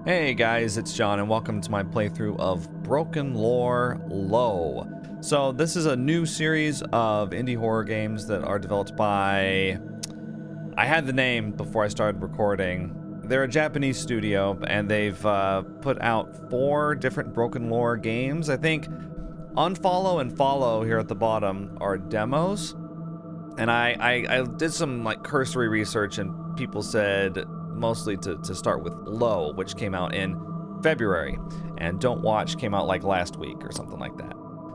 Hey guys, it's John and welcome to my playthrough of BrokenLore Low. So this is a new series of indie horror games that are developed by... I had the name before I started recording. They're a Japanese studio and they've put out 4 different BrokenLore games. I think Unfollow and Follow here at the bottom are demos. And I did some like cursory research and people said mostly to start with Low, which came out in February, and Don't Watch came out like last week or something like that.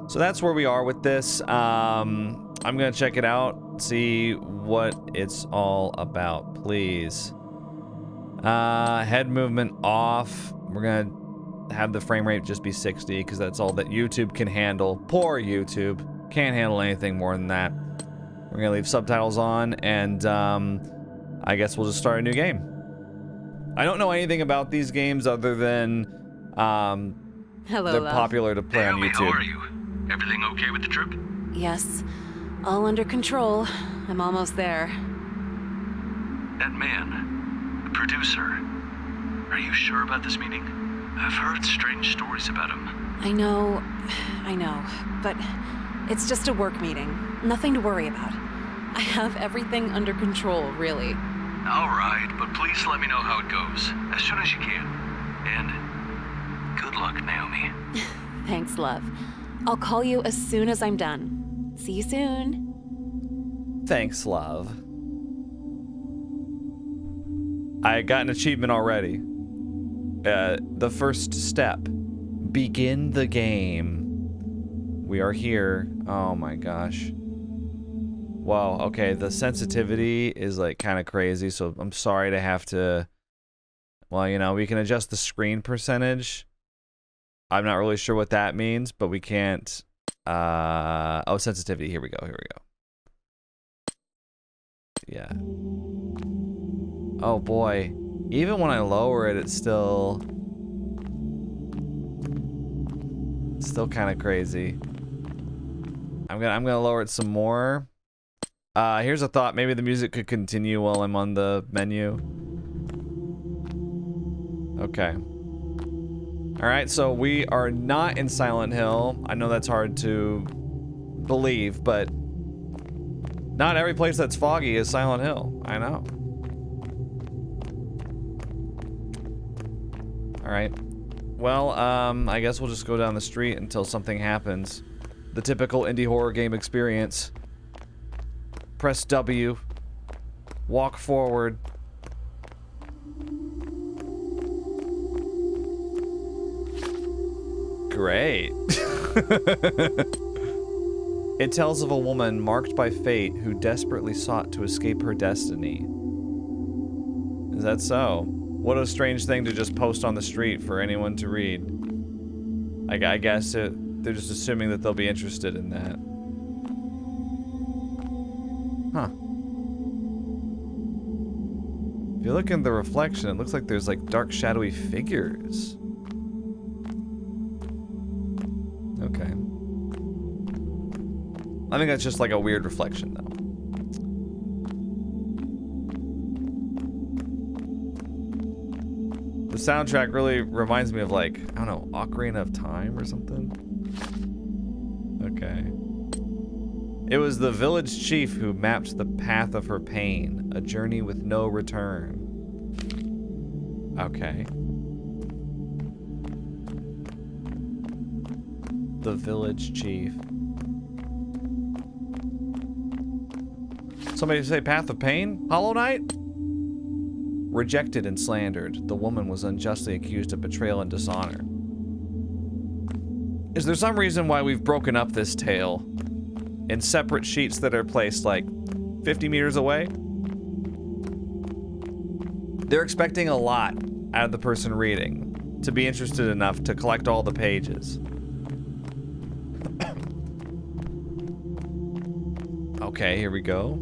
So that's where we are with this. I'm gonna check it out, see what it's all about, please. Head movement off. We're gonna have the frame rate just be 60 because that's all that YouTube can handle. Poor YouTube. Can't handle anything more than that. We're gonna leave subtitles on, and I guess we'll just start a new game. I don't know anything about these games other than Hello, they're love. popular to play on Naomi, YouTube. how are you? Everything okay with the trip? Yes, all under control. I'm almost there. That man, the producer, are you sure about this meeting? I've heard strange stories about him. I know, but it's just a work meeting. Nothing to worry about. I have everything under control, really. All right, but please let me know how it goes, as soon as you can. And good luck, Naomi. Thanks, love. I'll call you as soon as I'm done. See you soon. Thanks, love. I got an achievement already. The first step. Begin the game. We are here. Oh my gosh. Wow, okay, the sensitivity is like kind of crazy, so I'm sorry to have to... Well, you know, we can adjust the screen percentage. I'm not really sure what that means, but we can't... Oh, sensitivity, here we go. Yeah. Oh boy. Even when I lower it, it's still kind of crazy. I'm gonna lower it some more. Here's a thought. Maybe the music could continue while I'm on the menu. Okay. Alright, so we are not in Silent Hill. I know that's hard to believe, but not every place that's foggy is Silent Hill. I know. Alright. Well, I guess we'll just go down the street until something happens. The typical indie horror game experience. Press W. Walk forward. Great. It tells of a woman marked by fate who desperately sought to escape her destiny. Is that so? What a strange thing to just post on the street for anyone to read. I guess they're just assuming that they'll be interested in that. Huh. If you look in the reflection, it looks like there's like dark shadowy figures. Okay. I think that's just like a weird reflection though. The soundtrack really reminds me of like, I don't know, Ocarina of Time or something. Okay. It was the village chief who mapped the path of her pain, a journey with no return. Okay. The village chief. Somebody say Path of Pain? Hollow Knight? Rejected and slandered, the woman was unjustly accused of betrayal and dishonor. Is there some reason why we've broken up this tale in separate sheets that are placed like 50 meters away? They're expecting a lot out of the person reading to be interested enough to collect all the pages. Okay, here we go.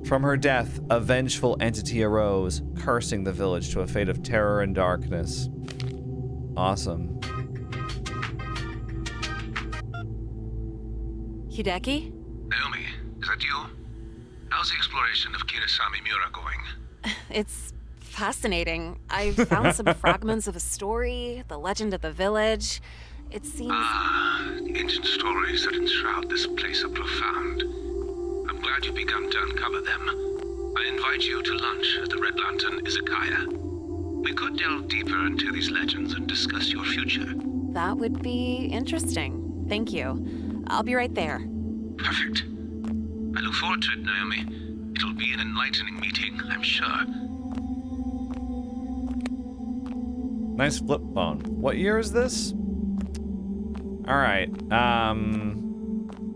From her death, a vengeful entity arose, cursing the village to a fate of terror and darkness. Awesome. Hideki? Naomi, is that you? How's the exploration of Kirasami Miura going? It's fascinating. I found some fragments of a story, the legend of the village. It seems... The ancient stories that enshroud this place are profound. I'm glad you've begun to uncover them. I invite you to lunch at the Red Lantern Izakaya. We could delve deeper into these legends and discuss your future. That would be interesting. Thank you. I'll be right there. Perfect. I look forward to it, Naomi. It'll be an enlightening meeting, I'm sure. Nice flip phone. What year is this? Alright,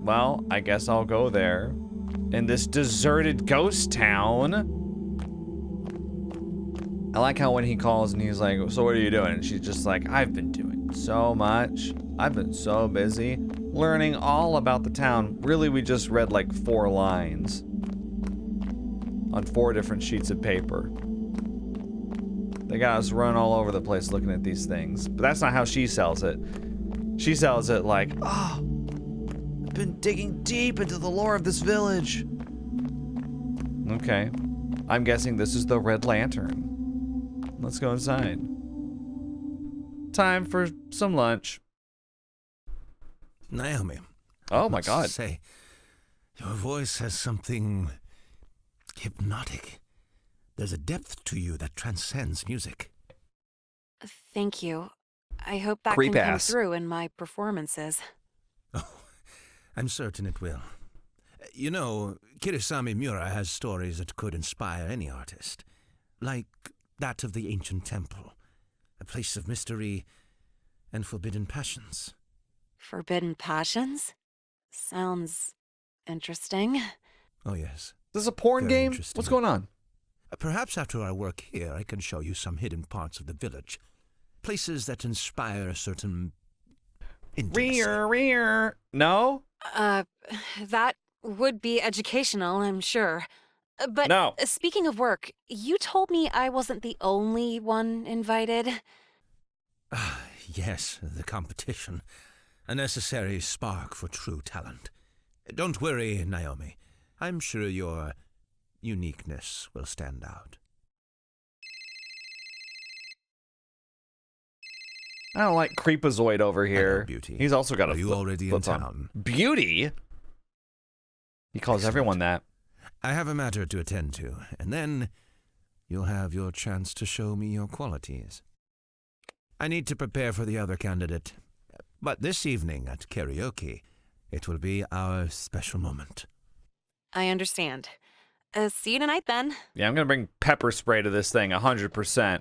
well, I guess I'll go there. In this deserted ghost town. I like how when he calls and he's like, so what are you doing? And she's just like, I've been doing so much. I've been so busy learning all about the town. Really, we just read like 4 lines on 4 different sheets of paper. They got us run all over the place looking at these things. But that's not how she sells it. She sells it like, oh, I've been digging deep into the lore of this village. Okay. I'm guessing this is the Red Lantern. Let's go inside. Time for some lunch. Naomi. Oh my must God. Say, your voice has something hypnotic. There's a depth to you that transcends music. Thank you. I hope that Creep can come ass. through in my performances. Oh, I'm certain it will. You know, Kirisami Miura has stories that could inspire any artist. Like that of the ancient temple. A place of mystery and forbidden passions. Forbidden passions? Sounds interesting. Oh, yes. Is this a porn Very game? interesting. What's going on? Perhaps after our work here, I can show you some hidden parts of the village. Places that inspire a certain intimacy. Rear. No? That would be educational, I'm sure. But No. Speaking of work, you told me I wasn't the only one invited. Ah, yes, the competition. A necessary spark for true talent. Don't worry, Naomi. I'm sure your uniqueness will stand out. I don't like Creepazoid over here. Hello, Beauty. He's also got a Are you already in flip phone. town? Beauty? He calls Excellent. everyone that. I have a matter to attend to, and then you'll have your chance to show me your qualities. I need to prepare for the other candidate, but this evening at karaoke, it will be our special moment. I understand. See you tonight then. Yeah, I'm gonna bring pepper spray to this thing, 100%.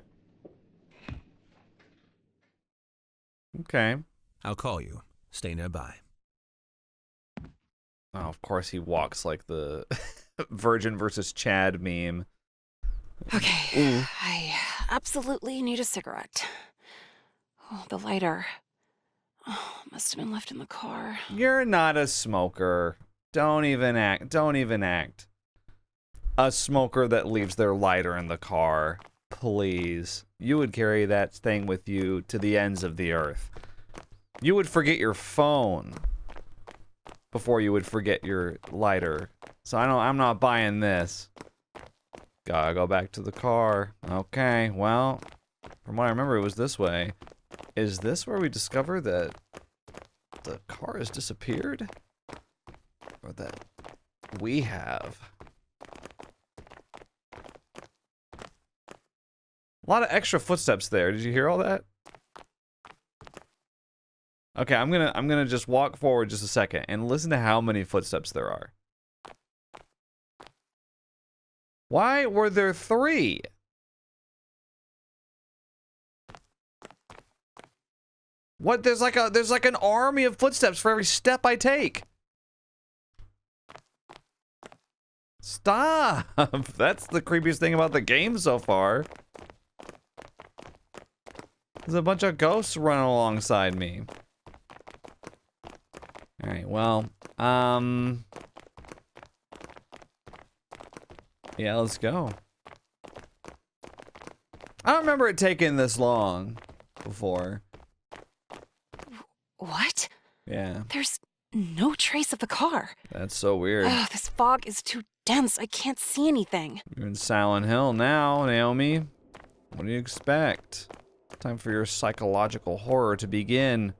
Okay. I'll call you. Stay nearby. Oh, of course he walks like the Virgin versus Chad meme. Okay. Ooh. I absolutely need a cigarette. Oh, the lighter. Oh, must have been left in the car. You're not a smoker. Don't even act. Don't even act. A smoker that leaves their lighter in the car. Please. You would carry that thing with you to the ends of the earth. You would forget your phone before you would forget your lighter. So I'm not buying this. Gotta go back to the car. Okay, well, from what I remember, it was this way. Is this where we discover that the car has disappeared? Or that we have? A lot of extra footsteps there. Did you hear all that? Okay, I'm gonna just walk forward just a second and listen to how many footsteps there are. Why were there 3? What? There's like an army of footsteps for every step I take. Stop! That's the creepiest thing about the game so far. There's a bunch of ghosts running alongside me. Alright, well, yeah, let's go. I don't remember it taking this long before. What? Yeah, There's no trace of the car. that's so weird. Ugh, this fog is too dense, I can't see anything. You're in Silent Hill now, Naomi. What do you expect? Time for your psychological horror to begin.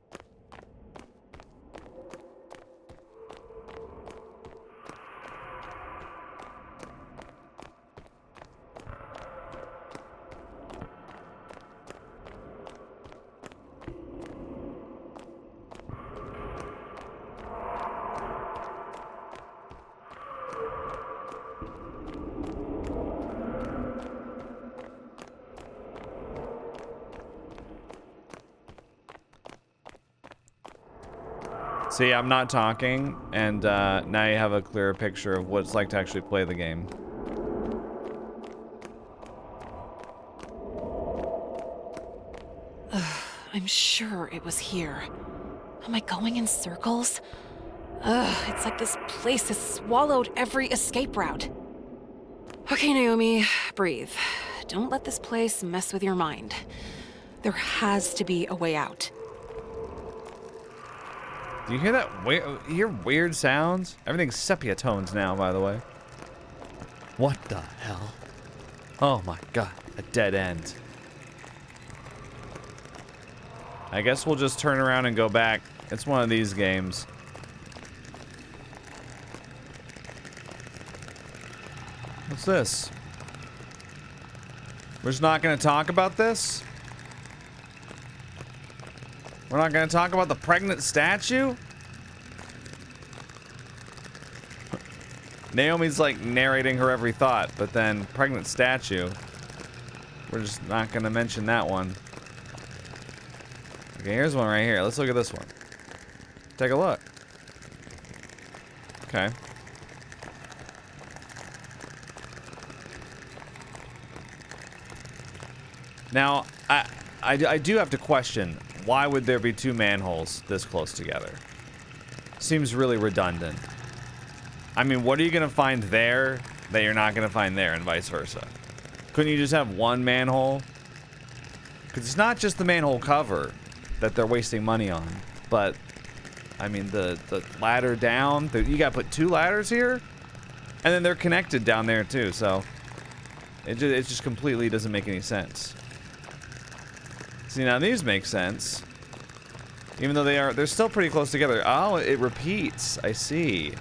See, I'm not talking, and now you have a clearer picture of what it's like to actually play the game. I'm sure it was here. Am I going in circles? It's like this place has swallowed every escape route. Okay, Naomi, breathe. Don't let this place mess with your mind. There has to be a way out. Do you hear that? You hear weird sounds? Everything's sepia tones now, by the way. What the hell? Oh my god, a dead end. I guess we'll just turn around and go back. It's one of these games. What's this? We're just not gonna talk about this? We're not gonna talk about the pregnant statue? Naomi's like narrating her every thought, but then pregnant statue. We're just not gonna mention that one. Okay, here's one right here. Let's look at this one. Take a look. Okay. Now, I do have to question, why would there be two manholes this close together? Seems really redundant. I mean, what are you gonna find there that you're not gonna find there, and vice versa? Couldn't you just have one manhole? Because it's not just the manhole cover that they're wasting money on, but I mean the ladder down. You gotta put two ladders here, and then they're connected down there too. So it just completely doesn't make any sense. See, now these make sense, even though they're still pretty close together. Oh, it repeats. I see.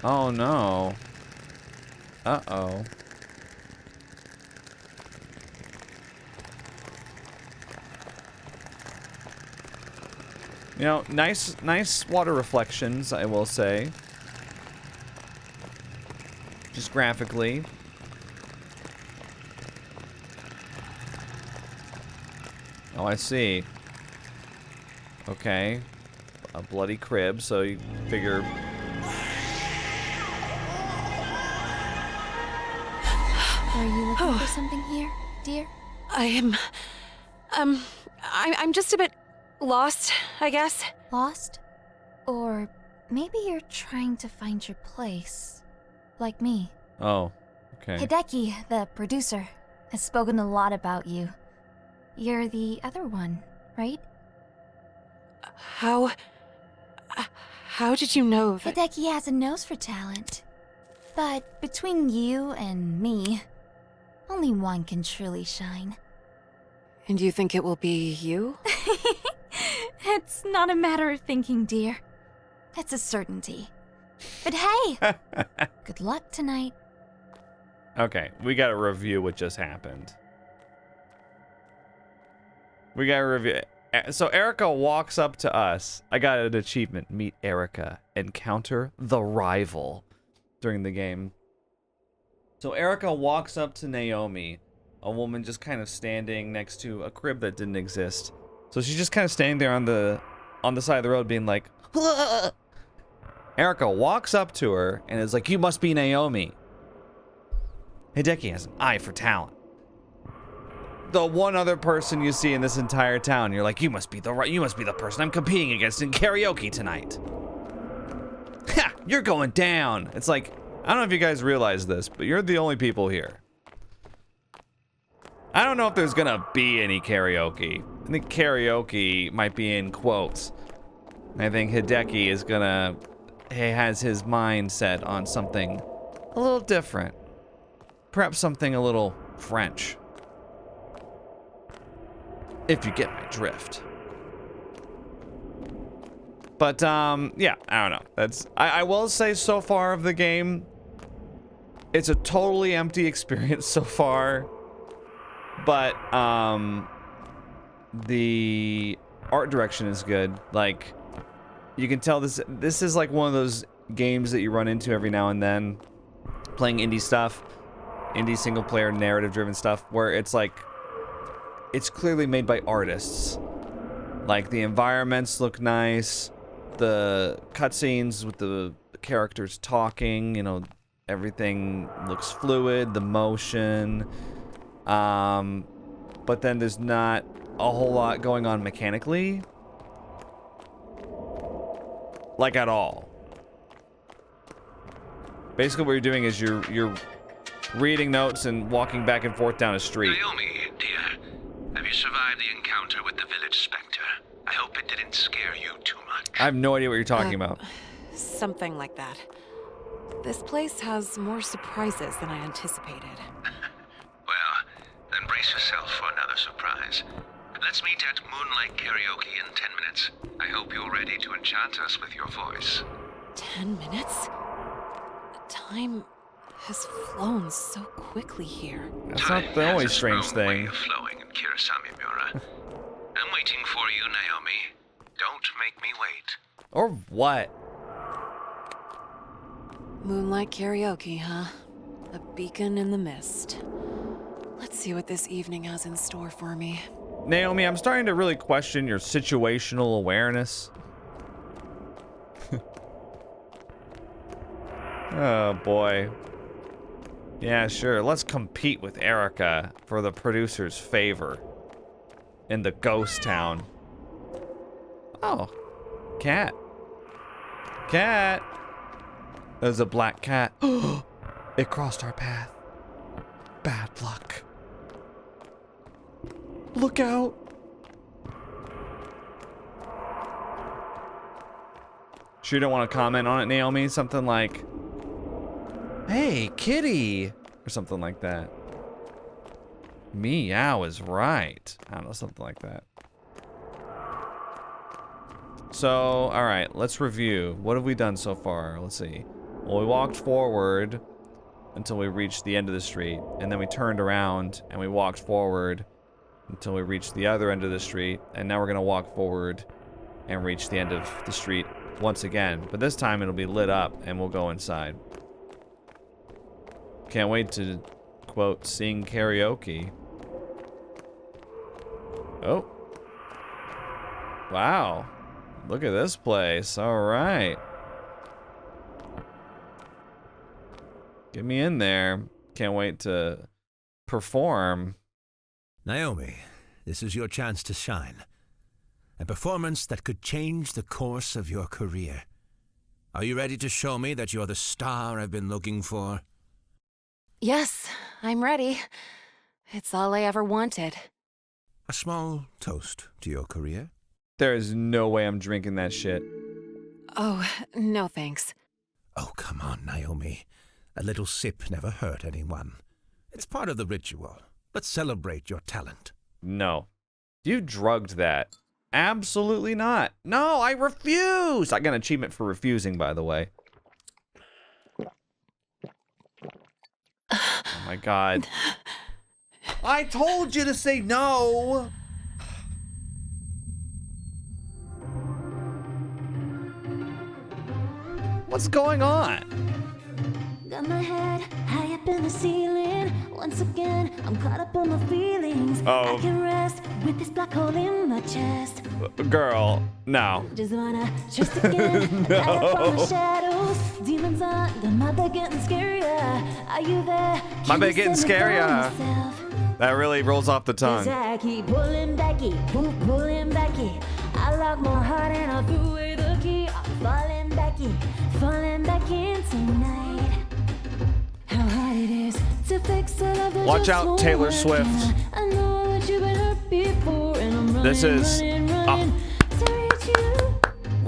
Oh no. Uh-oh. You know, nice water reflections, I will say. Just graphically. Oh, I see. Okay. A bloody crib, so you figure... Are you looking for something here, dear? I'm just a bit lost, I guess. Lost? Or maybe you're trying to find your place, like me. Oh, okay. Hideki, the producer, has spoken a lot about you. You're the other one, right? How did you know that? Hideki has a nose for talent. But between you and me, only one can truly shine. And you think it will be you? It's not a matter of thinking, dear. It's a certainty. But hey! Good luck tonight. Okay, we gotta review what just happened. We gotta review. So Erica walks up to us. I got an achievement. Meet Erica. Encounter the rival during the game. So Erica walks up to Naomi, a woman just kind of standing next to a crib that didn't exist. So she's just kind of standing there on the side of the road being like, "Ugh." Erica walks up to her and is like, "You must be Naomi." Hideki has an eye for talent. The one other person you see in this entire town, you're like, you must be the person I'm competing against in karaoke tonight. Ha! You're going down. It's like, I don't know if you guys realize this, but you're the only people here. I don't know if there's gonna be any karaoke. I think karaoke might be in quotes. I think Hideki is gonna... He has his mind set on something a little different. Perhaps something a little French. If you get my drift. But, yeah, I don't know. That's... I will say so far of the game, it's a totally empty experience so far. But, the art direction is good. Like, you can tell this is like one of those games that you run into every now and then, playing indie stuff, indie single player narrative driven stuff, where it's like, it's clearly made by artists. Like, the environments look nice, the cutscenes with the characters talking, you know, everything looks fluid, the motion, but then there's not a whole lot going on mechanically. Like, at all. Basically what you're doing is you're reading notes and walking back and forth down a street. Naomi, dear, have you survived the encounter with the village specter? I hope it didn't scare you too much. I have no idea what you're talking about. Something like that. This place has more surprises than I anticipated. Well, then brace yourself for another surprise. Let's meet at Moonlight Karaoke in 10 minutes. I hope you're ready to enchant us with your voice. 10 minutes? Time has flown so quickly here. That's not the only strange Time has its own way thing. of flowing in Kirasamimura. I'm waiting for you, Naomi. Don't make me wait. Or what? Moonlight karaoke, huh? A beacon in the mist. Let's see what this evening has in store for me. Naomi, I'm starting to really question your situational awareness. Oh boy. Yeah, sure. Let's compete with Erica for the producer's favor in the ghost town. Oh, cat. Cat. There's a black cat. It crossed our path. Bad luck. Look out. Sure you don't want to comment on it, Naomi? Something like, hey, kitty, or something like that. Meow is right. I don't know, something like that. So, all right, let's review. What have we done so far? Let's see. Well, we walked forward until we reached the end of the street, and then we turned around and we walked forward until we reached the other end of the street, and now we're gonna walk forward and reach the end of the street once again, but this time it'll be lit up and we'll go inside. Can't wait to, quote, sing karaoke. Oh. Wow. Look at this place. All right. Get me in there. Can't wait to perform. Naomi, this is your chance to shine. A performance that could change the course of your career. Are you ready to show me that you're the star I've been looking for? Yes, I'm ready. It's all I ever wanted. A small toast to your career? There is no way I'm drinking that shit. Oh, no thanks. Oh, come on, Naomi. A little sip never hurt anyone. It's part of the ritual. Let's celebrate your talent. No. You drugged that. Absolutely not. No, I refuse. I got an achievement for refusing, by the way. Oh my god. I told you to say no. What's going on? Got my head high up in the ceiling. Once again, I'm caught up on my feelings. Oh. I can rest with this black hole in my chest. Girl, no. Just wanna trust again. No. High up on the shadows. Demons under my bed getting scarier. Are you there? My Can bed you getting save me from scarier. myself? That really rolls off the 'Cause tongue. I keep pulling backy, pulling backy. I lock my heart and I threw away the key. I'm falling back in tonight. How hard it is to fix a love that Watch just out, won't Taylor work. Swift. I know that you've been hurt before, and I'm running, This is running to reach you.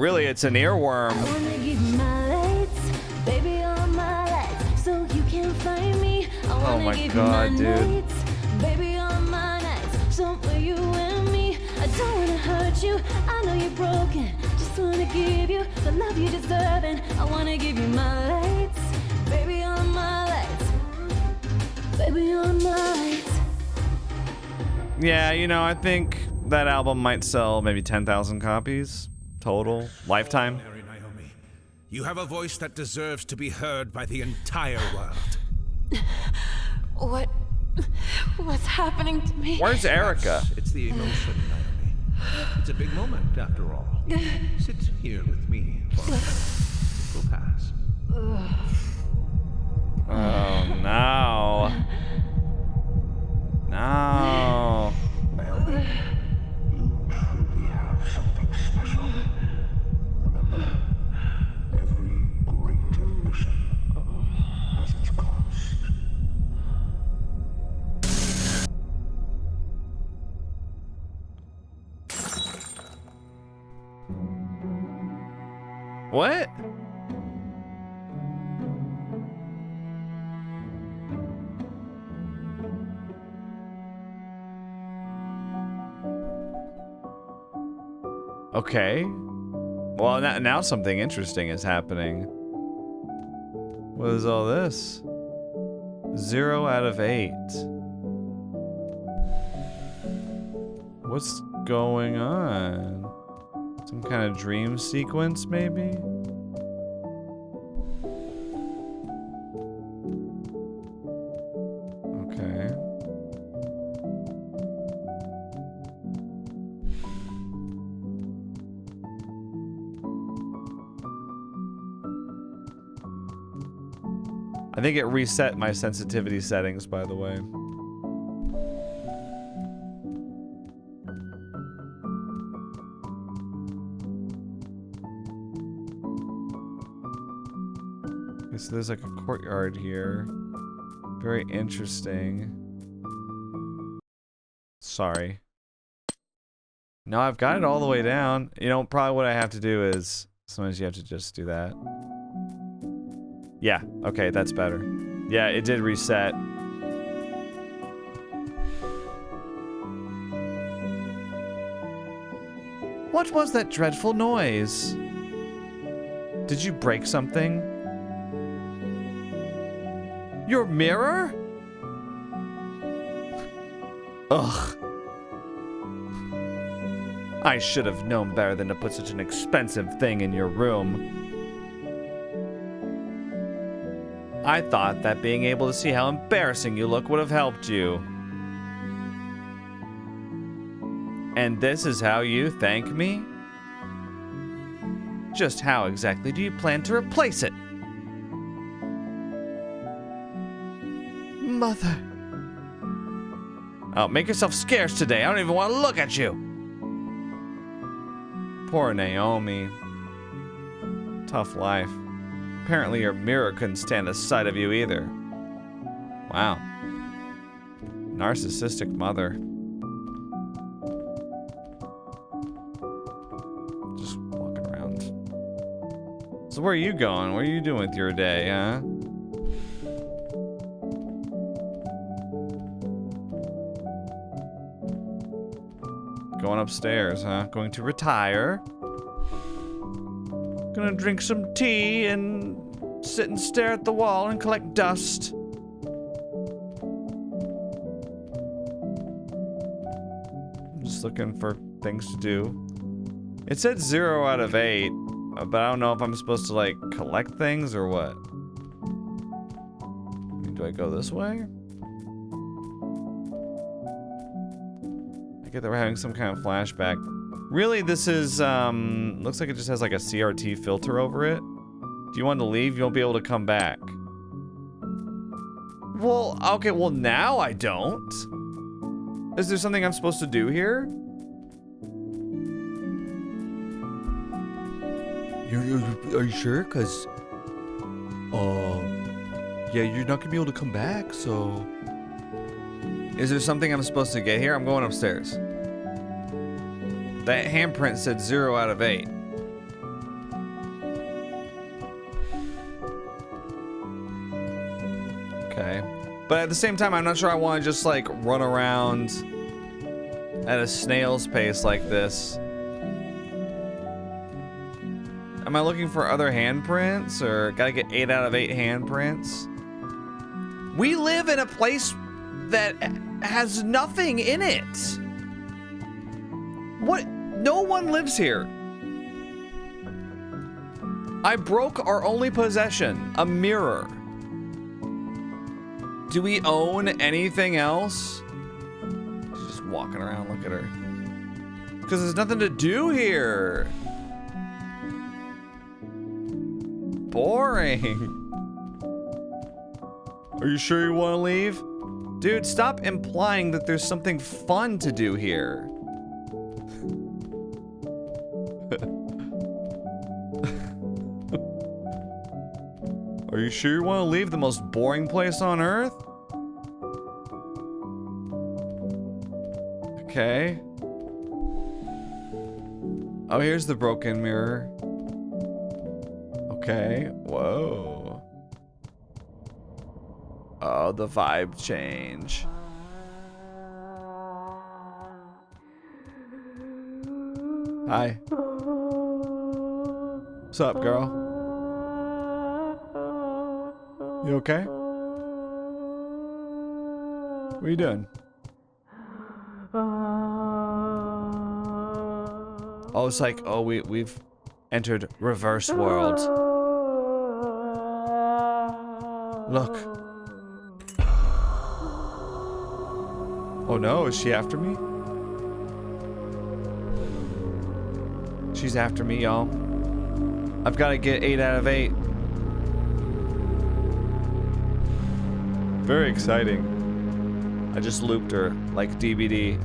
really, it's an earworm. I wanna give you my lights, baby, all my lights, so you can find me. I wanna my give God, you my dude. nights, baby, all my nights, so for you and me. I don't wanna hurt you, I know you're broken. Just wanna give you the love you deserve, and I wanna give you my lights, baby, all my lights, baby, all my lights. Yeah, you know, I think that album might sell maybe 10,000 copies total, lifetime. Mary Naomi, you have a voice that deserves to be heard by the entire world. What's happening to me? Where's Erica? It's the emotion, Naomi. It's a big moment, after all. Sit here with me for a minute. It will pass. Oh, no. No. Naomi, you truly have something special. Remember, every great ambition has its cost. What? Okay. Well, now something interesting is happening. What is all this? 0 out of 8. What's going on? Some kind of dream sequence, maybe? Okay. I think it reset my sensitivity settings, by the way. Okay, so there's like a courtyard here. Very interesting. Sorry. No, I've got it all the way down. You know, probably what I have to do is sometimes you have to just do that. Yeah, okay, that's better. Yeah, it did reset. What was that dreadful noise? Did you break something? Your mirror? Ugh. I should have known better than to put such an expensive thing in your room. I thought that being able to see how embarrassing you look would have helped you. And this is how you thank me? Just how exactly do you plan to replace it? Mother. Oh, make yourself scarce today. I don't even want to look at you. Poor Naomi. Tough life. Apparently your mirror couldn't stand the sight of you either. Wow. Narcissistic mother. Just walking around. So where are you going? What are you doing with your day, huh? Going upstairs, huh? Going to retire. Gonna drink some tea and sit and stare at the wall and collect dust. I'm just looking for things to do. It said 0 out of 8, but I don't know if I'm supposed to like collect things or what. I mean, do I go this way? I get that we're having some kind of flashback. Really, this is, looks like it just has like a CRT filter over it. Do you want to leave? You won't be able to come back. Well, okay, well now I don't. Is there something I'm supposed to do here? Are you sure? Cause, yeah, you're not gonna be able to come back, so. Is there something I'm supposed to get here? I'm going upstairs. That handprint said 0 out of 8. Okay. But at the same time, I'm not sure I want to just like run around at a snail's pace like this. Am I looking for other handprints, or gotta get 8 out of 8 handprints? We live in a place that has nothing in it. What? No one lives here. I broke our only possession, a mirror. Do we own anything else? She's just walking around, look at her. Because there's nothing to do here. Boring. Are you sure you want to leave? Dude, stop implying that there's something fun to do here. Are you sure you want to leave the most boring place on Earth? Okay. Oh, here's the broken mirror. Okay. Whoa. Oh, the vibe change. Hi. What's up, girl? You okay? What are you doing? Oh, it's like, oh, we've entered reverse world. Look. Oh no, is she after me? She's after me, y'all. I've got to get 8 out of 8. Very exciting. I just looped her like DVD.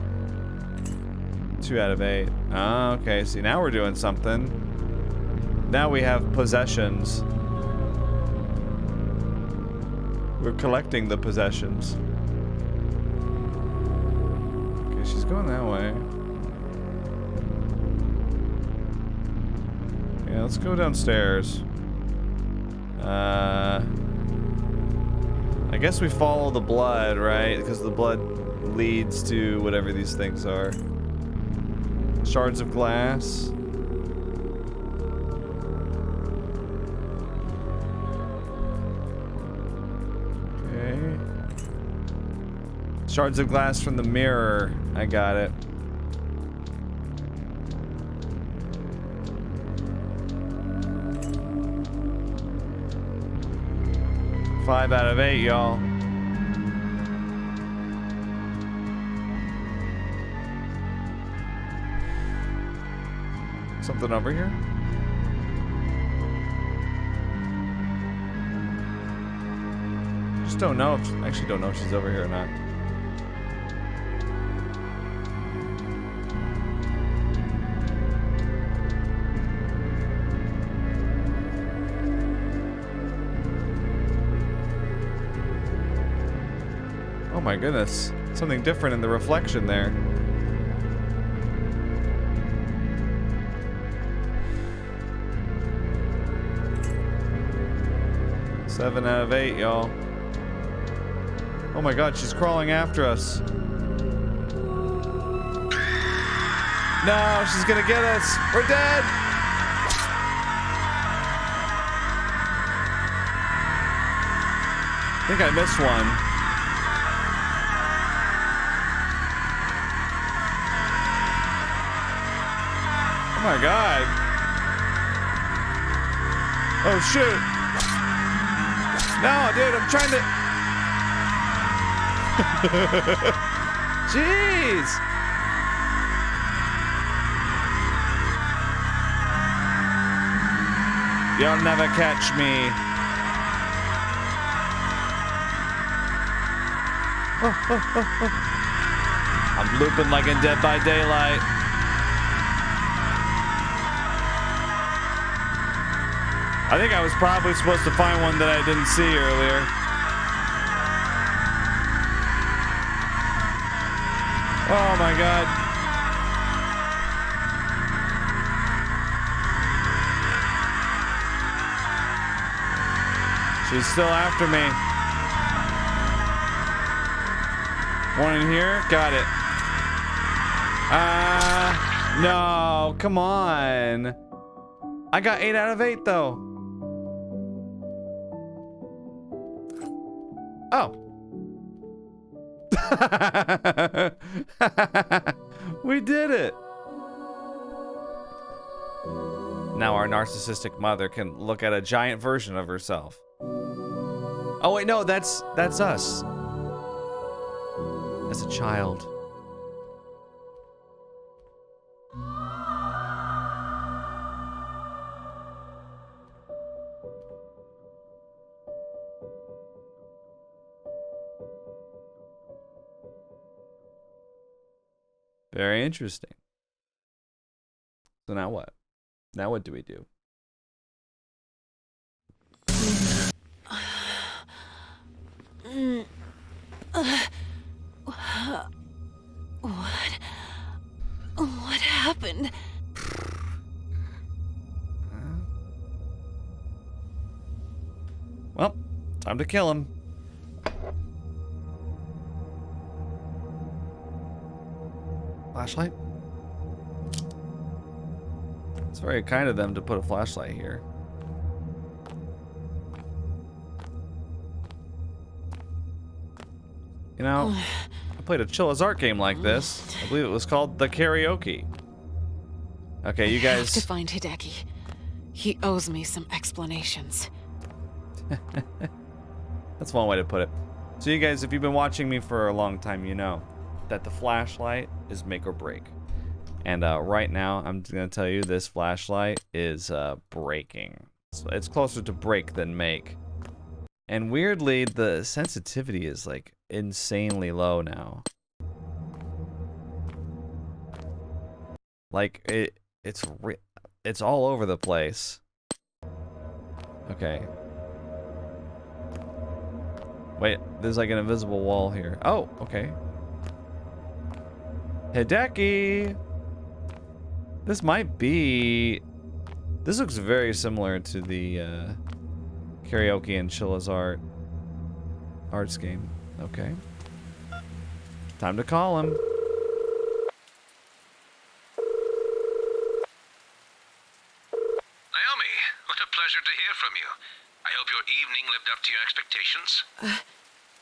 2 out of 8. Oh, okay, see, now we're doing something. Now we have possessions. We're collecting the possessions. Okay, she's going that way. Yeah, let's go downstairs. I guess we follow the blood, right? Because the blood leads to whatever these things are. Shards of glass. Okay. Shards of glass from the mirror. I got it. Five out of 8, y'all. Something over here? Just don't know if, actually don't know if she's over here or not. Oh my goodness, something different in the reflection there. Seven out of 8, y'all. Oh my god, she's crawling after us. No, she's gonna get us. We're dead. I think I missed one. Oh my god. Oh shoot. No, dude, I'm trying to... Jeez! You'll never catch me. I'm looping like in Dead by Daylight. I think I was probably supposed to find one that I didn't see earlier. Oh my god. She's still after me. One in here. Got it. No. Come on. I got 8 out of 8, though. Oh. We did it. Now our narcissistic mother can look at a giant version of herself. Oh wait, no, that's us. As a child. Very interesting. So now what? Now what do we do? What happened? Well, time to kill him. Flashlight? It's very kind of them to put a flashlight here. You know, I played a Chilla's Art game like this. I believe it was called The Karaoke. Okay, you I have guys... to find Hideki. He owes me some explanations. That's one way to put it. So you guys, if you've been watching me for a long time, you know that the flashlight is make or break. And right now, I'm going to tell you this flashlight is breaking. So it's closer to break than make. And weirdly, the sensitivity is like insanely low now. Like it's all over the place. Okay. Wait, there's like an invisible wall here. Oh, okay. Hideki! This might be... This looks very similar to the Karaoke and Chilla's Arts game. Okay. Time to call him. Naomi, what a pleasure to hear from you. I hope your evening lived up to your expectations.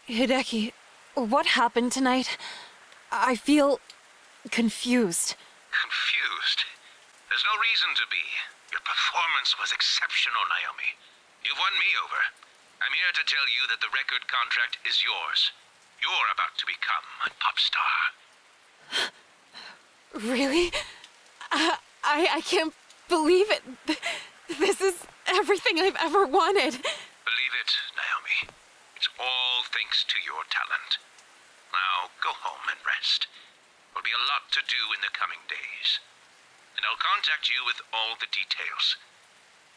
Hideki, what happened tonight? I feel confused. Confused? There's no reason to be. Your performance was exceptional, Naomi. You've won me over. I'm here to tell you that the record contract is yours. You're about to become a pop star. Really? I can't believe it. This is everything I've ever wanted. Believe it, Naomi. It's all thanks to your talent. Now, go home and rest. There'll be a lot to do in the coming days. And I'll contact you with all the details.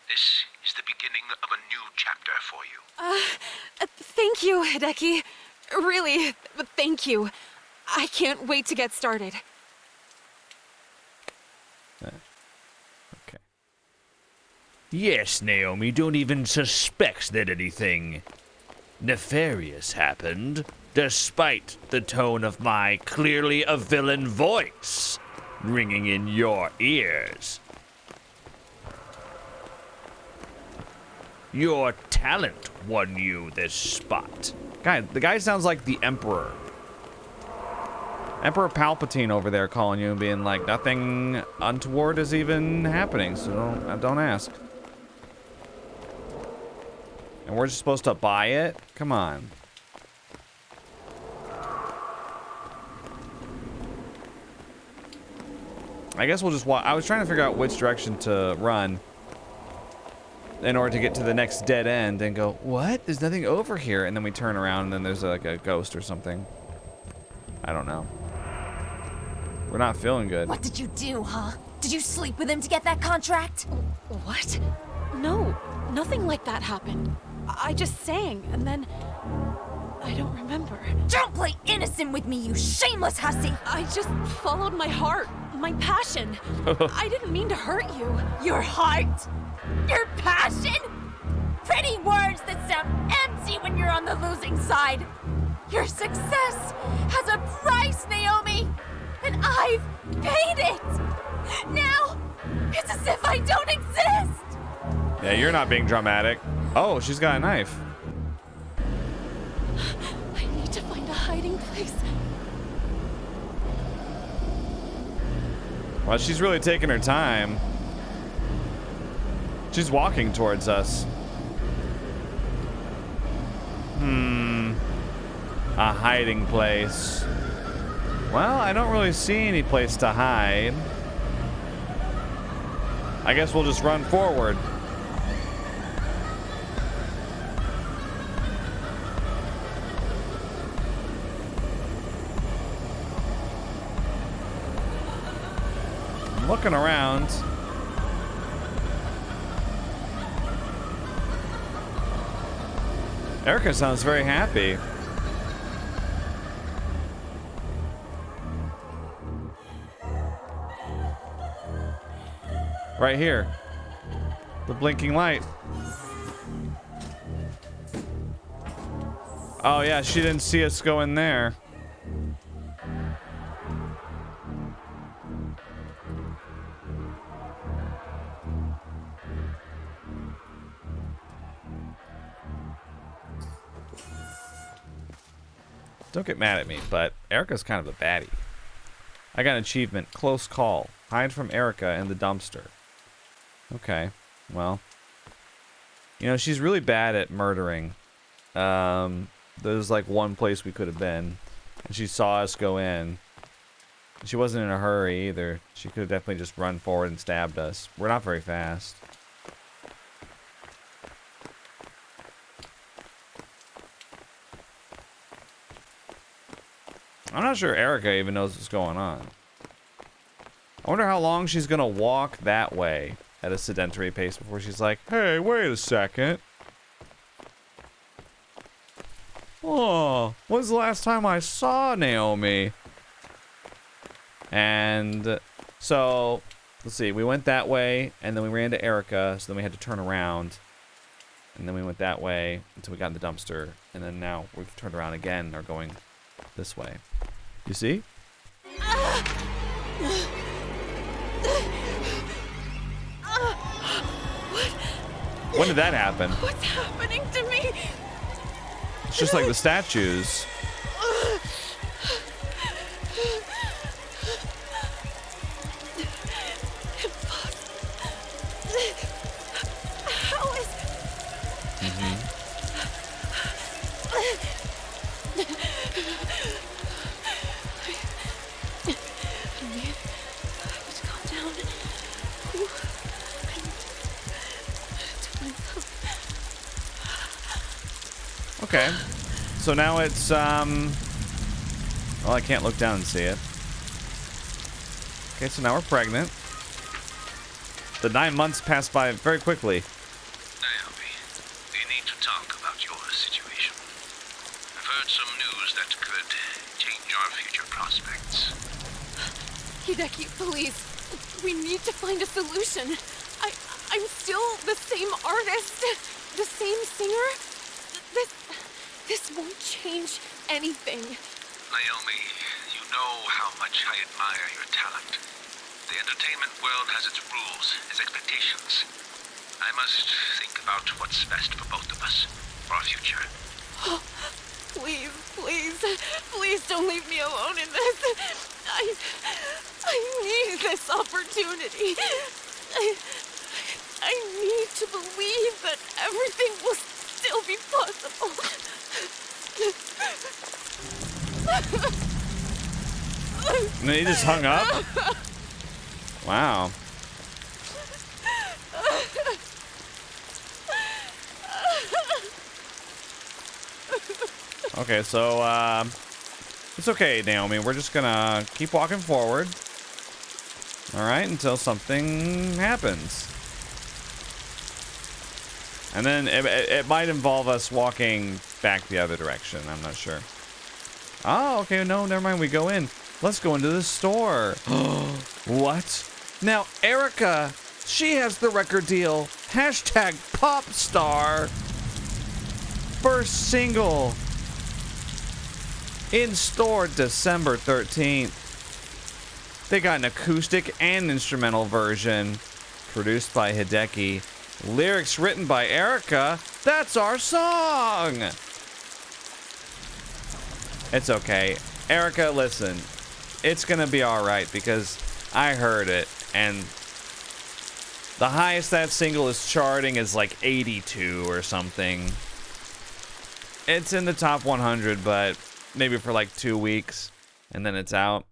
This is the beginning of a new chapter for you. Thank you, Hideki. Really, thank you. I can't wait to get started. Okay. Yes, Naomi, don't even suspect that anything nefarious happened, despite the tone of my clearly a villain voice ringing in your ears. Your talent won you this spot. The guy sounds like the Emperor. Emperor Palpatine over there calling you and being like, nothing untoward is even happening, so don't ask. And we're just supposed to buy it? Come on. I guess we'll just walk. I was trying to figure out which direction to run in order to get to the next dead end and go, what? There's nothing over here. And then we turn around and then there's like a ghost or something. I don't know. We're not feeling good. What did you do, huh? Did you sleep with him to get that contract? What? No, nothing like that happened. I just sang, and then... I don't remember. Don't play innocent with me, you shameless hussy! I just followed my heart, my passion. I didn't mean to hurt you. Your heart? Your passion? Pretty words that sound empty when you're on the losing side. Your success has a price, Naomi! And I've paid it! Now, it's as if I don't exist! Yeah, you're not being dramatic. Oh, she's got a knife. I need to find a hiding place. Well, she's really taking her time. She's walking towards us. A hiding place. Well, I don't really see any place to hide. I guess we'll just run forward. I'm looking around. Erica sounds very happy. Right here. The blinking light. Oh yeah, she didn't see us go in there. Don't get mad at me, but Erica's kind of a baddie. I got an achievement, close call. Hide from Erica in the dumpster. Okay, well. You know, she's really bad at murdering. There's like one place we could have been, and she saw us go in. She wasn't in a hurry either. She could have definitely just run forward and stabbed us. We're not very fast. I'm not sure Erica even knows what's going on. I wonder how long she's gonna walk that way at a sedentary pace before she's like, hey, wait a second. Oh, when's the last time I saw Naomi? And so, let's see, we went that way, and then we ran to Erica, so then we had to turn around. And then we went that way until we got in the dumpster, and then now we've turned around again and are going this way. You see? When did that happen? What's happening to me? It's just like the statues. How is... Okay. So now it's, well, I can't look down and see it. Okay, so now we're pregnant. The 9 months passed by very quickly. Naomi, we need to talk about your situation. I've heard some news that could change our future prospects. Hideki, please. We need to find a solution. I'm still the same artist, the same singer. This won't change anything. Naomi, you know how much I admire your talent. The entertainment world has its rules, its expectations. I must think about what's best for both of us, for our future. Oh, please don't leave me alone in this. I need this opportunity. I need to believe that everything will still be possible. And then he just hung up? Wow. Okay, so, it's okay, Naomi. We're just gonna keep walking forward. Alright, until something happens. And then it might involve us walking back the other direction. I'm not sure. Oh, okay. No, never mind. We go in. Let's go into the store. What? Now, Erica, she has the record deal. Hashtag pop star. First single. In store December 13th. They got an acoustic and instrumental version. Produced by Hideki. Lyrics written by Erica. That's our song! It's okay. Erica, listen. It's gonna be alright because I heard it, and the highest that single is charting is like 82 or something. It's in the top 100, but maybe for like 2 weeks, and then it's out.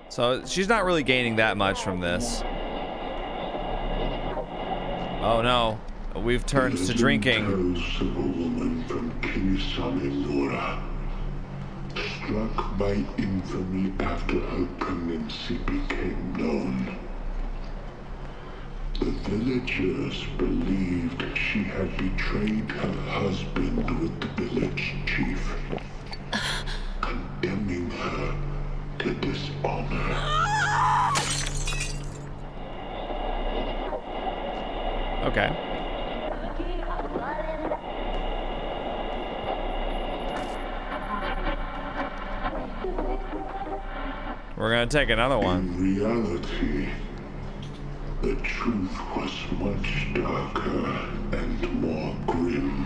So she's not really gaining that much from this. Oh no, we've turned to drinking. Tells of a woman from Kirisamimura, struck by infamy after her pregnancy became known. The villagers believed she had betrayed her husband with the village chief, condemning her to dishonor. Okay. We're gonna take another one. In reality, the truth was much darker and more grim.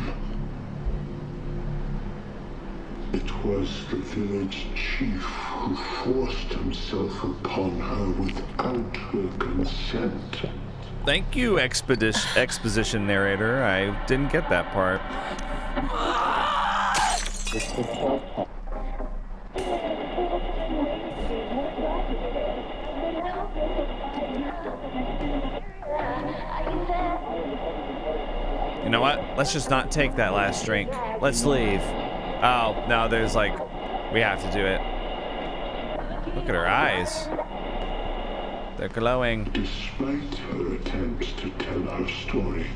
It was the village chief who forced himself upon her without her consent. Thank you, exposition narrator. I didn't get that part. You know what? Let's just not take that last drink. Let's leave. Oh, no, there's like... We have to do it. Look at her eyes. They're glowing. Despite her attempts to tell her story,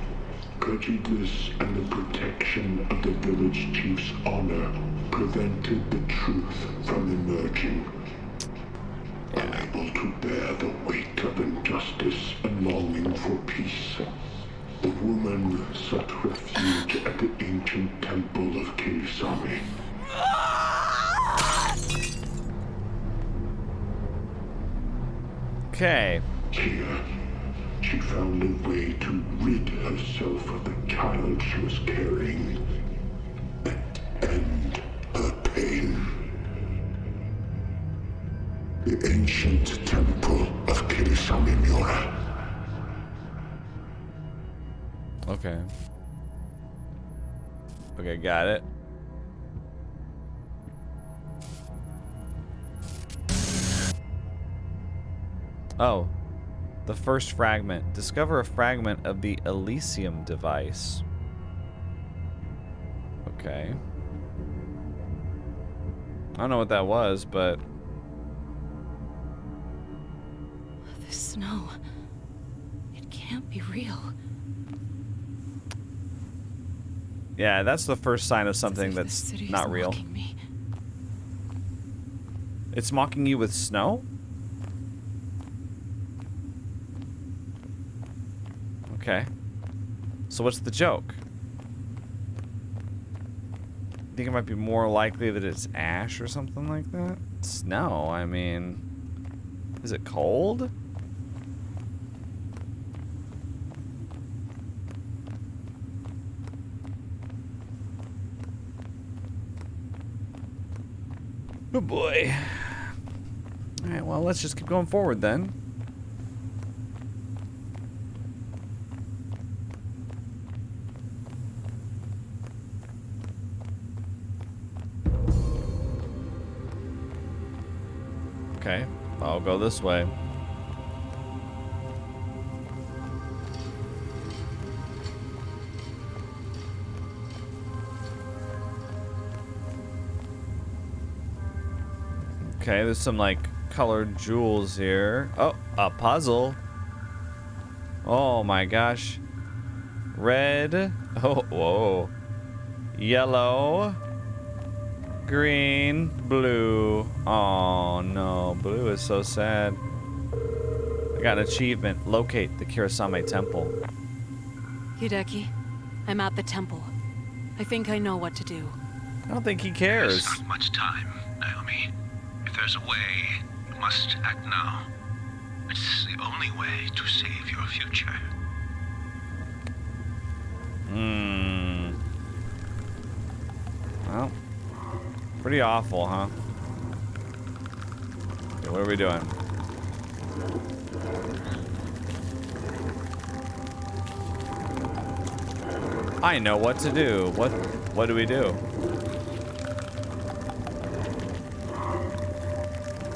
prejudice and the protection of the village chief's honor prevented the truth from emerging. Unable to bear the weight of injustice and longing for peace, the woman sought refuge at the ancient temple of Kirisame. Okay. Here, she found a way to rid herself of the child she was carrying and end her pain. The ancient temple of Kirisamimura. Okay. Okay, got it. Oh, the first fragment. Discover a fragment of the Elysium device. Okay. I don't know what that was, but... The snow. It can't be real. Yeah, that's the first sign of something As if the that's city is not real. mocking me. It's mocking you with snow? Okay. So what's the joke? I think it might be more likely that it's ash or something like that? Snow, I mean... Is it cold? Oh boy. Alright, well, let's just keep going forward then. Okay, I'll go this way. Okay, there's some like colored jewels here. Oh, a puzzle. Oh my gosh. Red. Oh, whoa. Yellow. Green. Blue. Oh no, blue is so sad. I got an achievement. Locate the Kirisame Temple. Hideki, I'm at the temple. I think I know what to do. I don't think he cares. There's not much time, Naomi. If there's a way, you must act now. It's the only way to save your future. Well, pretty awful, huh? Okay, what are we doing? I know what to do. What do we do?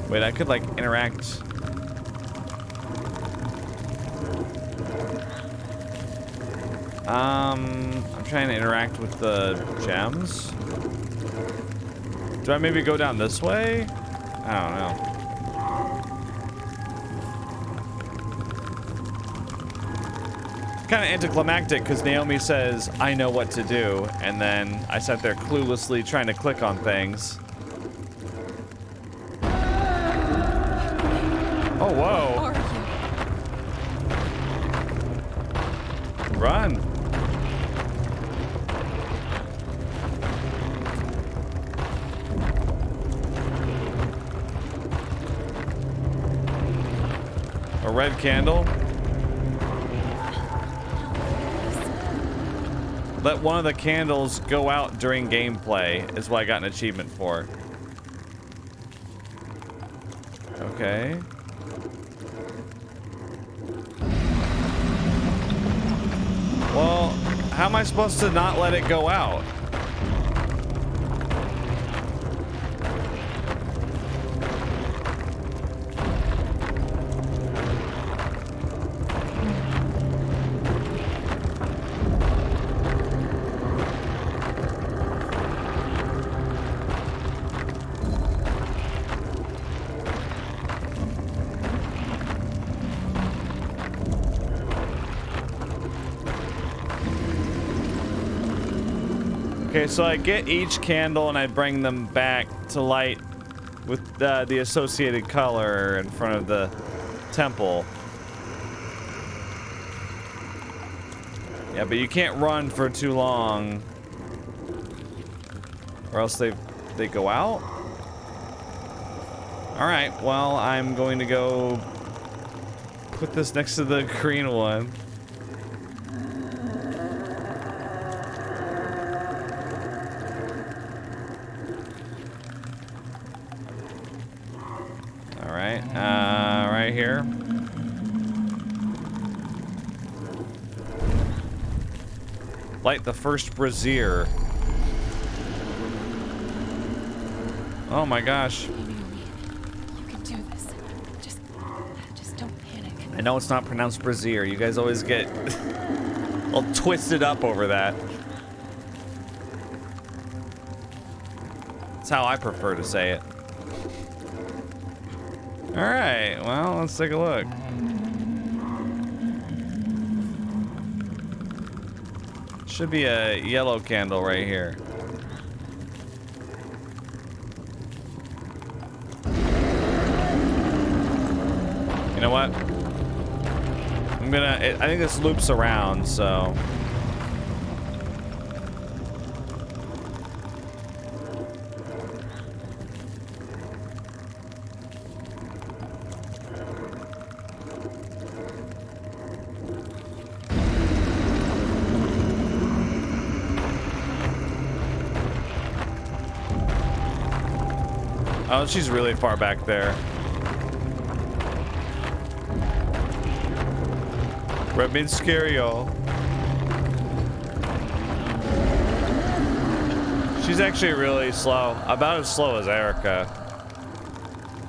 Wait, I could like interact. I'm trying to interact with the gems. Do I maybe go down this way? I don't know. Kind of anticlimactic because Naomi says, I know what to do, and then I sat there cluelessly trying to click on things. Oh, whoa. Run. A red candle. Let one of the candles go out during gameplay is what I got an achievement for. Okay. Well, how am I supposed to not let it go out? Okay, so I get each candle and I bring them back to light with the associated color in front of the temple. Yeah, but you can't run for too long, or else they go out. All right, well, I'm going to go put this next to the green one. Right here. Light the first brazier. Oh my gosh. You can do this. Just don't panic. I know it's not pronounced brazier. You guys always get all twisted up over that. That's how I prefer to say it. All right, well, let's take a look. Should be a yellow candle right here. You know what? I think this loops around, so. Oh, she's really far back there. Red means scary, y'all. She's actually really slow. About as slow as Erica.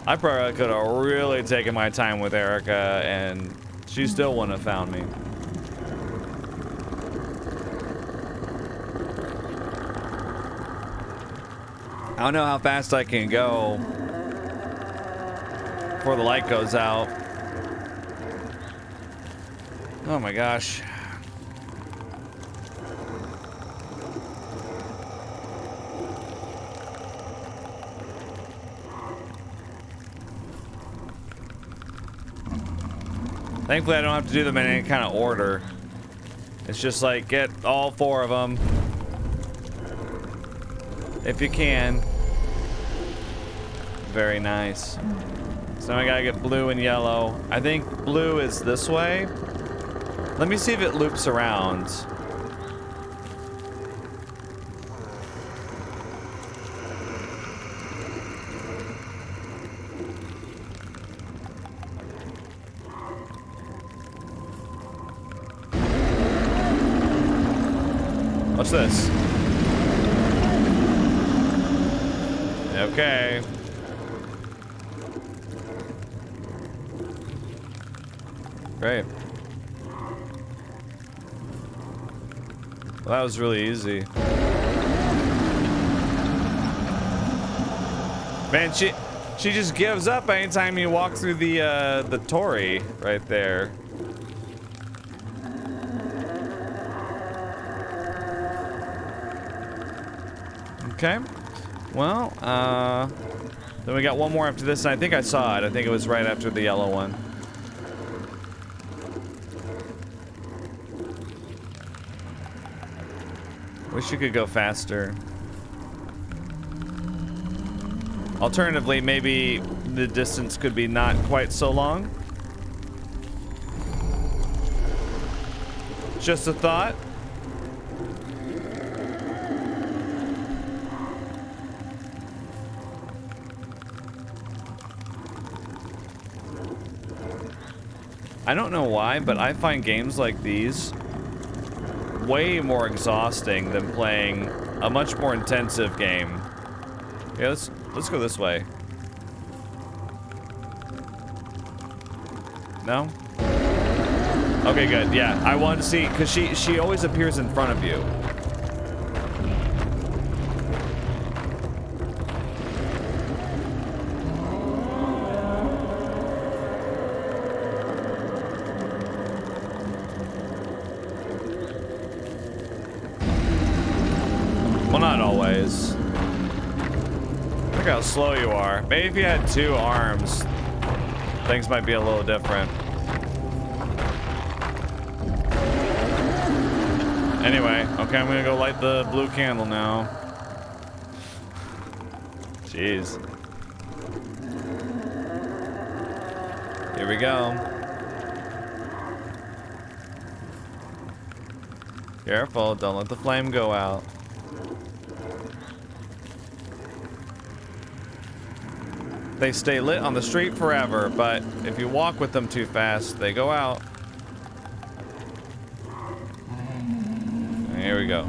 I probably could have really taken my time with Erica and she still wouldn't have found me. I don't know how fast I can go before the light goes out. Oh my gosh. Thankfully, I don't have to do them in any kind of order. It's just like get all 4 of them. if you can. Very nice. So now I gotta get blue and yellow. I think blue is this way. Let me see if it loops around. What's this? Okay. Great. Well, that was really easy. Man, she just gives up anytime you walk through the Tory right there. Okay. Well, then we got one more after this, and I think I saw it. I think it was right after the yellow one. Wish you could go faster. Alternatively, maybe the distance could be not quite so long. Just a thought. I don't know why, but I find games like these way more exhausting than playing a much more intensive game. Yeah, let's go this way. No? Okay, good. Yeah, I wanted to see, because she always appears in front of you. Well, not always. Look how slow you are. Maybe if you had 2 arms, things might be a little different. Anyway, okay, I'm gonna go light the blue candle now. Jeez. Here we go. Careful, don't let the flame go out. They stay lit on the street forever, but if you walk with them too fast, they go out. Here we go.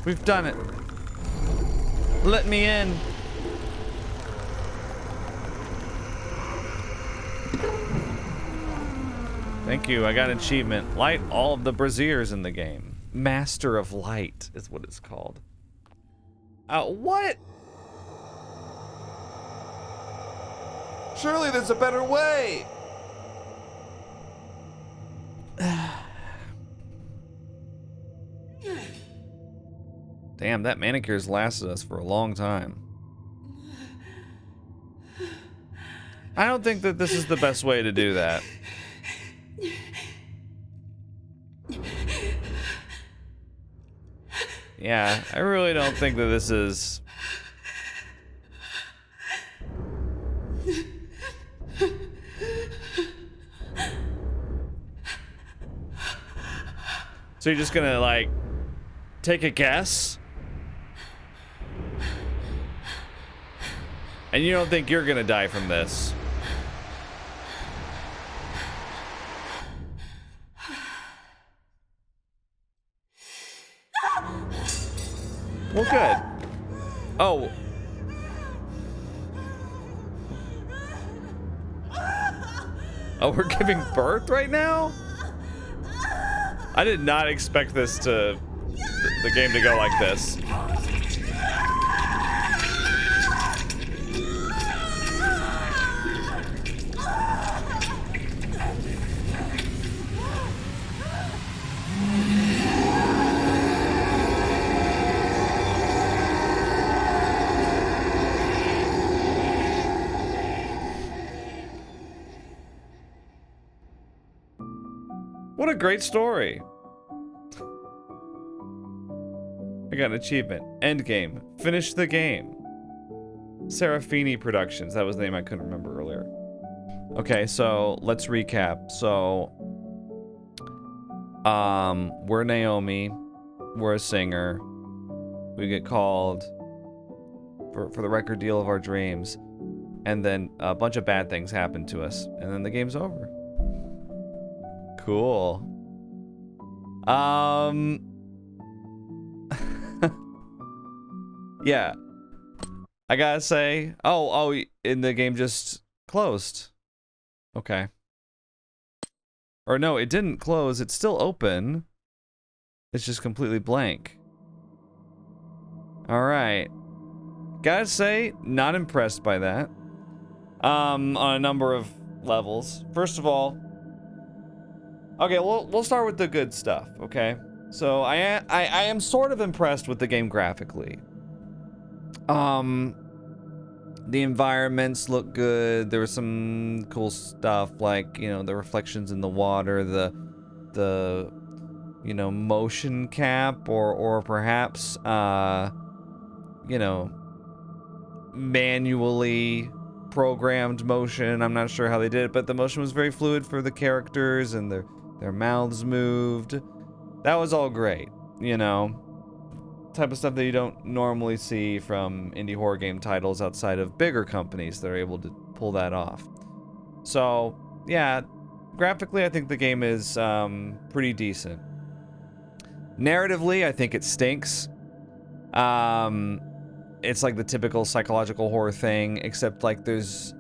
We've done it. Let me in. Thank you, I got an achievement. Light all of the braziers in the game. Master of Light is what it's called. What? Surely there's a better way. Damn, that manicure's lasted us for a long time. I don't think that this is the best way to do that. Yeah, I really don't think that this is... So you're just gonna, like, take a guess? And you don't think you're gonna die from this? Well, good. Oh. Oh, we're giving birth right now? I did not expect this to... the game to go like this. What a great story. I got an achievement. End game. Finish the game. Serafini Productions. That was the name I couldn't remember earlier. Okay, so let's recap. So, we're Naomi. We're a singer. We get called for the record deal of our dreams. And then a bunch of bad things happen to us. And then the game's over. Cool. Yeah. I gotta say... Oh, and the game just closed. Okay. Or no, it didn't close. It's still open. It's just completely blank. Alright. Gotta say, not impressed by that. On a number of levels. First of all... Okay, we'll start with the good stuff, okay? So, I am sort of impressed with the game graphically. The environments look good. There was some cool stuff like, you know, the reflections in the water, the you know, motion cap or perhaps you know, manually programmed motion. I'm not sure how they did it, but the motion was very fluid for the characters and their mouths moved. That was all great, you know. Type of stuff that you don't normally see from indie horror game titles outside of bigger companies that are able to pull that off. So, yeah, graphically I think the game is pretty decent. Narratively, I think it stinks. It's like the typical psychological horror thing, except like it's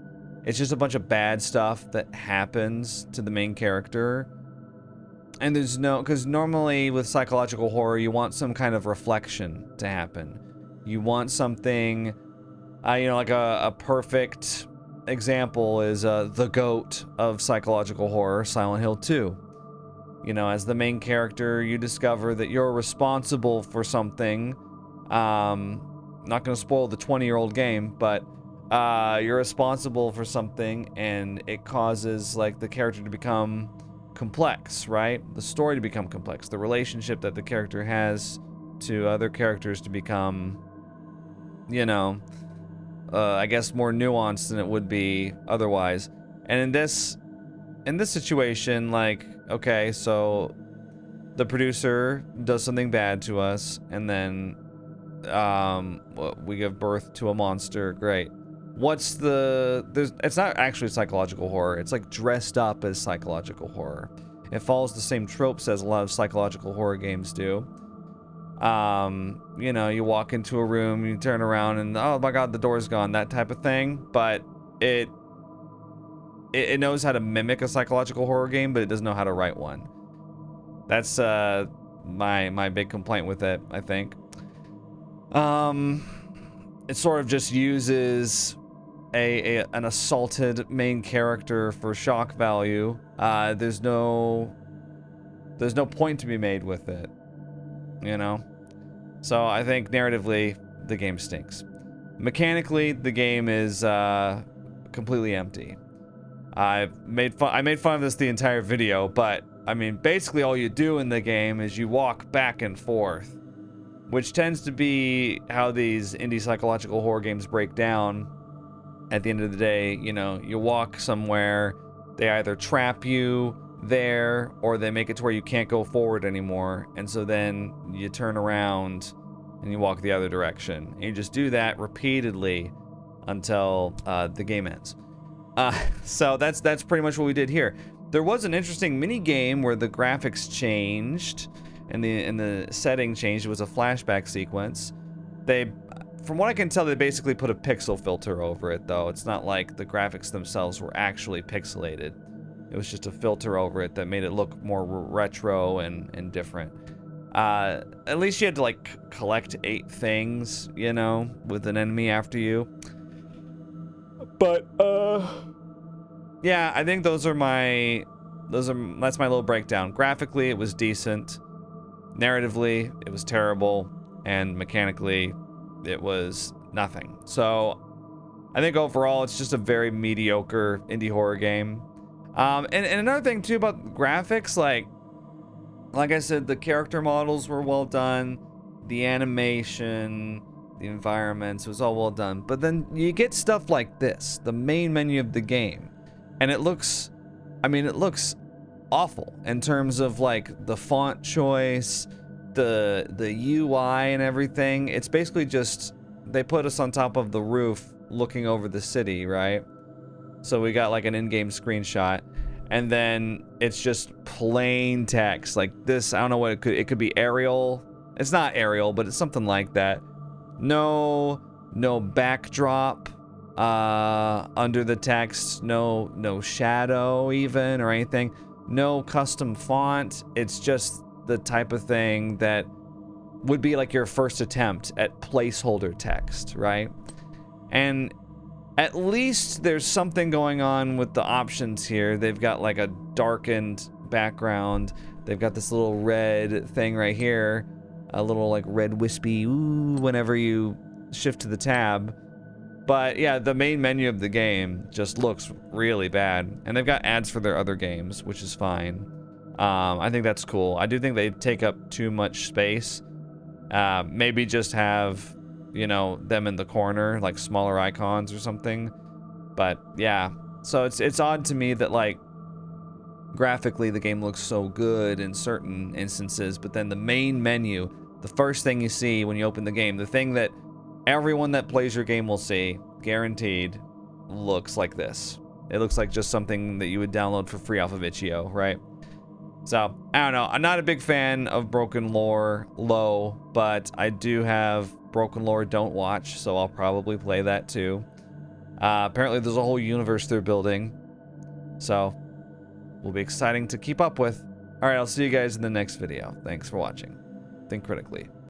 just a bunch of bad stuff that happens to the main character. And there's no, because normally with psychological horror, you want some kind of reflection to happen. You want something, you know, like a perfect example is the GOAT of psychological horror, Silent Hill 2. You know, as the main character, you discover that you're responsible for something. Not going to spoil the 20-year-old game, but you're responsible for something, and it causes like the character to become complex, right? The story to become complex, the relationship that the character has to other characters to become, you know, I guess more nuanced than it would be otherwise. And in this situation, like, okay, so the producer does something bad to us, and then we give birth to a monster. Great. It's not actually psychological horror. It's like dressed up as psychological horror. It follows the same tropes as a lot of psychological horror games do. You know, you walk into a room, you turn around, and oh my god, the door's gone, that type of thing. But it knows how to mimic a psychological horror game, but it doesn't know how to write one. That's my big complaint with it, I think. It sort of just uses an assaulted main character for shock value. There's no point to be made with it, you know? So I think narratively, the game stinks. Mechanically, the game is completely empty. I made fun of this the entire video, but I mean, basically all you do in the game is you walk back and forth, which tends to be how these indie psychological horror games break down. At the end of the day, you know, you walk somewhere, they either trap you there, or they make it to where you can't go forward anymore, and so then you turn around and you walk the other direction. And you just do that repeatedly until the game ends. So that's pretty much what we did here. There was an interesting mini game where the graphics changed and the setting changed. It was a flashback sequence. From what I can tell, they basically put a pixel filter over it, though. It's not like the graphics themselves were actually pixelated. It was just a filter over it that made it look more retro and different. At least you had to, like, collect 8 things, you know, with an enemy after you. But, yeah, I think that's my little breakdown. Graphically, it was decent. Narratively, it was terrible. And mechanically, it was nothing. So I think overall it's just a very mediocre indie horror game. And another thing too about graphics, like like I said, the character models were well done, the animation, the environments, it was all well done. But then you get stuff like this, the main menu of the game, and it looks, I mean, it looks awful in terms of like the font choice, the UI and everything. It's basically just, they put us on top of the roof looking over the city, right? So we got like an in-game screenshot, and then it's just plain text like this. I don't know what it could be Arial. It's not Arial, but it's something like that. No backdrop under the text, no shadow even or anything, no custom font. It's just the type of thing that would be like your first attempt at placeholder text, right? And at least there's something going on with the options here. They've got like a darkened background. They've got this little red thing right here, a little like red wispy ooh whenever you shift to the tab. But yeah, the main menu of the game just looks really bad. And they've got ads for their other games, which is fine. I think that's cool. I do think they take up too much space. Maybe just have, you know, them in the corner, like smaller icons or something. But yeah, so it's odd to me that like graphically the game looks so good in certain instances, but then the main menu, the first thing you see when you open the game, the thing that everyone that plays your game will see, guaranteed, looks like this. It looks like just something that you would download for free off of itch.io, right? So, I don't know. I'm not a big fan of BrokenLore Low, but I do have BrokenLore Don't Watch, so I'll probably play that too. Apparently there's a whole universe they're building, so will be exciting to keep up with. Alright, I'll see you guys in the next video. Thanks for watching. Think critically.